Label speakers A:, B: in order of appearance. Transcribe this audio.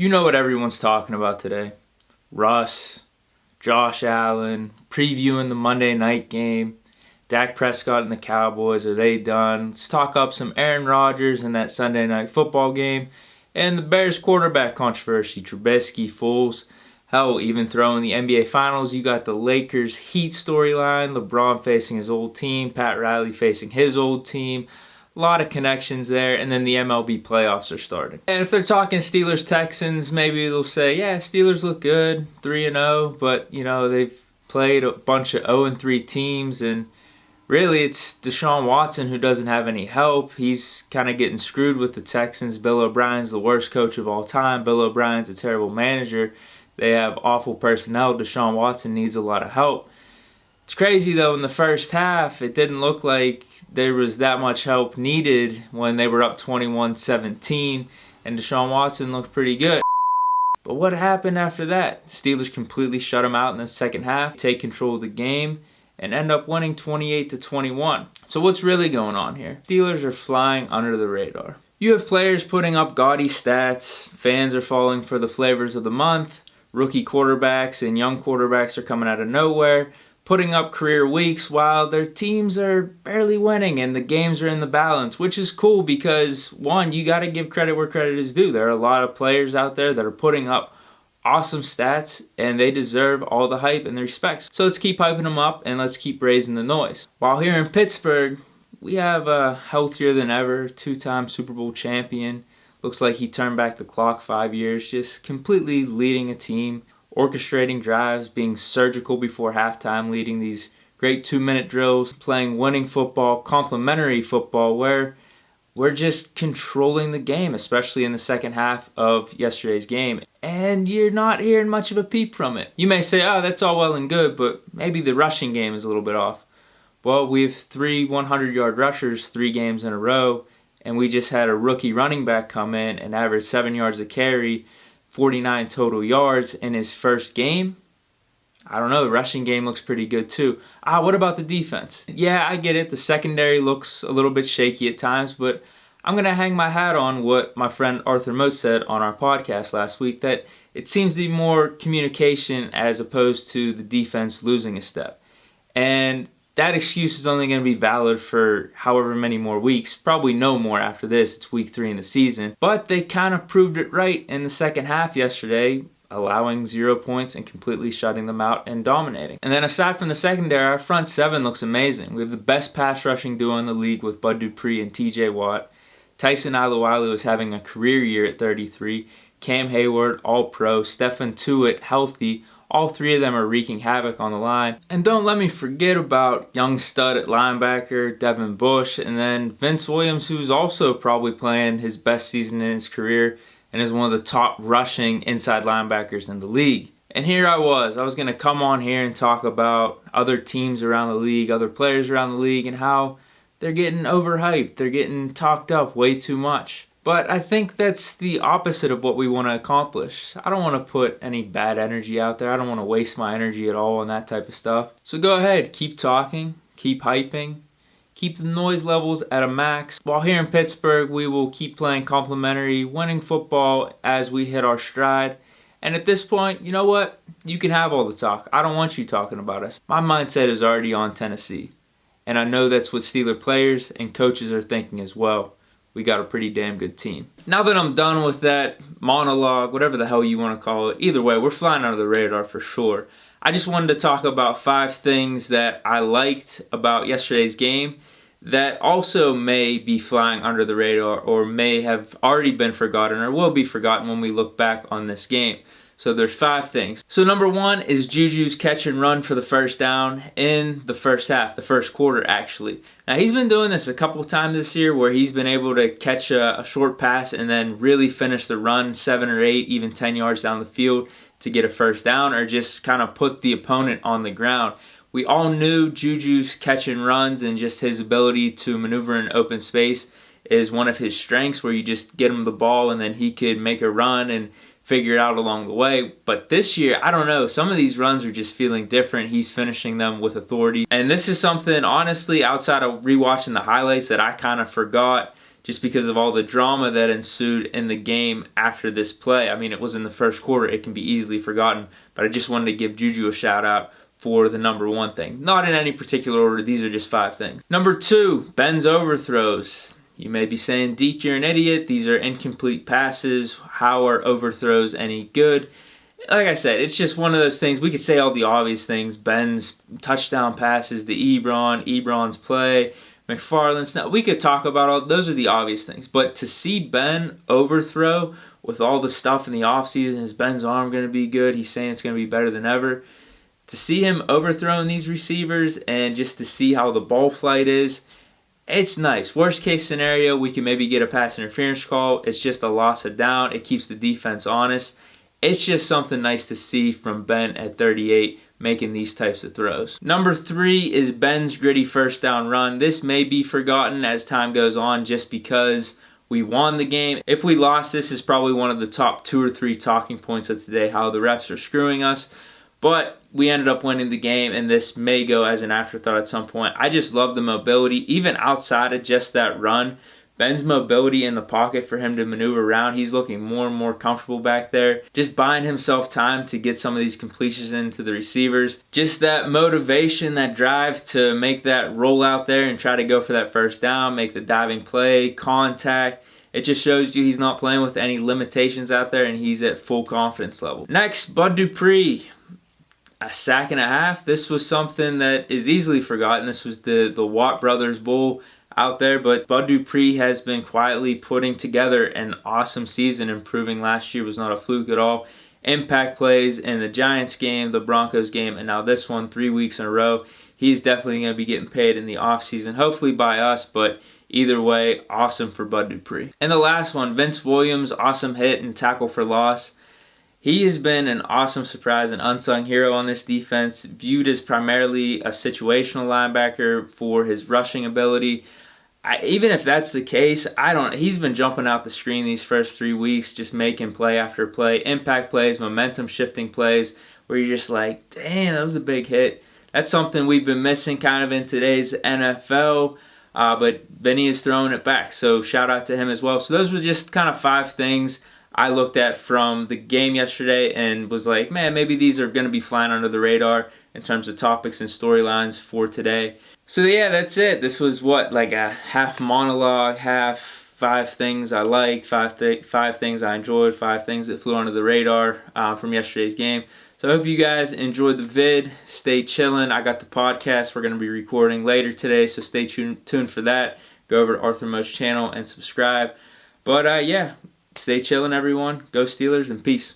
A: You know what everyone's talking about today. Russ, Josh Allen, previewing the Monday night game. Dak Prescott and the Cowboys, are they done? Let's talk up some Aaron Rodgers in that Sunday night football game. And the Bears quarterback controversy, Trubisky, Foles. Hell, even throwing the NBA Finals, you got the Lakers Heat storyline, LeBron facing his old team, Pat Riley facing his old team. A lot of connections there, and then the MLB playoffs are starting. And if they're talking Steelers Texans, maybe they'll say, yeah, Steelers look good, 3-0, but you know, they've played a bunch of 0-3 teams, and really it's Deshaun Watson who doesn't have any help. He's kind of getting screwed with the Texans. Bill O'Brien's the worst coach of all time. Bill O'Brien's a terrible manager. They have awful personnel. Deshaun Watson needs a lot of help. It's crazy though, in the first half, it didn't look like there was that much help needed when they were up 21-17, and Deshaun Watson looked pretty good. But what happened after that? Steelers completely shut him out in the second half, take control of the game, and end up winning 28-21. So what's really going on here? Steelers are flying under the radar. You have players putting up gaudy stats, fans are falling for the flavors of the month, rookie quarterbacks and young quarterbacks are coming out of nowhere, putting up career weeks while their teams are barely winning and the games are in the balance, which is cool because, one, you got to give credit where credit is due. There are a lot of players out there that are putting up awesome stats and they deserve all the hype and the respect. So let's keep hyping them up and let's keep raising the noise. While here in Pittsburgh, we have a healthier than ever, two-time Super Bowl champion. Looks like he turned back the clock 5 years, just completely leading a team, orchestrating drives, being surgical before halftime, leading these great 2-minute drills, playing winning football, complimentary football, where we're just controlling the game, especially in the second half of yesterday's game. And you're not hearing much of a peep from it. You may say, oh, that's all well and good, but maybe the rushing game is a little bit off. Well, we have 3 100-yard rushers 3 games in a row, and we just had a rookie running back come in and average 7 yards a carry, 49 total yards in his first game. I don't know, the rushing game looks pretty good too. What about the defense? Yeah, I get it, the secondary looks a little bit shaky at times, but I'm going to hang my hat on what my friend Arthur Mote said on our podcast last week, that it seems to be more communication as opposed to the defense losing a step. And that excuse is only going to be valid for however many more weeks, probably no more after this. It's week 3 in the season. But they kind of proved it right in the second half yesterday, allowing 0 points and completely shutting them out and dominating. And then aside from the secondary, our front 7 looks amazing. We have the best pass rushing duo in the league with Bud Dupree and TJ Watt. Tyson Alualu is having a career year at 33. Cam Hayward, all-pro. Stefan Tuitt, healthy. All 3 of them are wreaking havoc on the line. And don't let me forget about young stud at linebacker, Devin Bush, and then Vince Williams, who's also probably playing his best season in his career and is one of the top rushing inside linebackers in the league. And here I was going to come on here and talk about other teams around the league, other players around the league, and how they're getting overhyped, they're getting talked up way too much. But I think that's the opposite of what we want to accomplish. I don't want to put any bad energy out there. I don't want to waste my energy at all on that type of stuff. So go ahead, keep talking, keep hyping, keep the noise levels at a max. While here in Pittsburgh, we will keep playing complimentary, winning football as we hit our stride. And at this point, you know what? You can have all the talk. I don't want you talking about us. My mindset is already on Tennessee. And I know that's what Steeler players and coaches are thinking as well. We got a pretty damn good team. Now that I'm done with that monologue, whatever the hell you want to call it, either way, we're flying under the radar for sure. I just wanted to talk about 5 things that I liked about yesterday's game that also may be flying under the radar or may have already been forgotten or will be forgotten when we look back on this game. So there's 5 things. So number 1 is Juju's catch and run for the first down in the first half, the first quarter actually. Now he's been doing this a couple of times this year where he's been able to catch a short pass and then really finish the run 7 or 8, even 10 yards down the field to get a first down or just kind of put the opponent on the ground. We all knew Juju's catch and runs and just his ability to maneuver in open space is one of his strengths, where you just get him the ball and then he could make a run and figure it out along the way. But this year, I don't know, some of these runs are just feeling different. He's finishing them with authority. And this is something, honestly, outside of rewatching the highlights, that I kind of forgot just because of all the drama that ensued in the game after this play. I mean, it was in the first quarter. It can be easily forgotten, but I just wanted to give Juju a shout out for the number one thing. Not in any particular order. These are just 5 things. Number 2, Ben's overthrows. You may be saying, Deke, you're an idiot. These are incomplete passes. How are overthrows any good? Like I said, it's just one of those things. We could say all the obvious things. Ben's touchdown passes, the Ebron's play, McFarland's. Now, we could talk about all those are the obvious things. But to see Ben overthrow with all the stuff in the offseason, is Ben's arm going to be good? He's saying it's going to be better than ever. To see him overthrowing these receivers and just to see how the ball flight is, it's nice. Worst case scenario, we can maybe get a pass interference call. It's just a loss of down. It keeps the defense honest. It's just something nice to see from Ben at 38 making these types of throws. Number 3 is Ben's gritty first down run. This may be forgotten as time goes on just because we won the game. If we lost, this is probably one of the top 2 or 3 talking points of today, how the refs are screwing us. But we ended up winning the game, and this may go as an afterthought at some point. I just love the mobility, even outside of just that run. Ben's mobility in the pocket for him to maneuver around, he's looking more and more comfortable back there. Just buying himself time to get some of these completions into the receivers. Just that motivation, that drive to make that roll out there and try to go for that first down, make the diving play, contact. It just shows you he's not playing with any limitations out there and he's at full confidence level. Next, Bud Dupree. A sack and a half. This was something that is easily forgotten. This was the Watt Brothers Bowl out there, but Bud Dupree has been quietly putting together an awesome season, improving last year was not a fluke at all. Impact plays in the Giants game, the Broncos game, and now this one 3 weeks in a row. He's definitely going to be getting paid in the offseason, hopefully by us, but either way, awesome for Bud Dupree. And the last one, Vince Williams, awesome hit and tackle for loss. He has been an awesome surprise, an unsung hero on this defense, viewed as primarily a situational linebacker for his rushing ability. Even if that's the case, he's been jumping out the screen these first 3 weeks, just making play after play, impact plays, momentum shifting plays, where you're just like, damn, that was a big hit. That's something we've been missing kind of in today's NFL, but Vinny is throwing it back, so shout out to him as well. So those were just kind of 5 things I looked at from the game yesterday and was like, man, maybe these are going to be flying under the radar in terms of topics and storylines for today. So yeah, that's it. This was like a half monologue, half 5 things I liked, 5 things I enjoyed, 5 things that flew under the radar from yesterday's game. So I hope you guys enjoyed the vid. Stay chilling. I got the podcast we're going to be recording later today, so stay tuned for that. Go over to Arthur Mo's channel and subscribe. But yeah. Stay chillin', everyone. Go Steelers, and peace.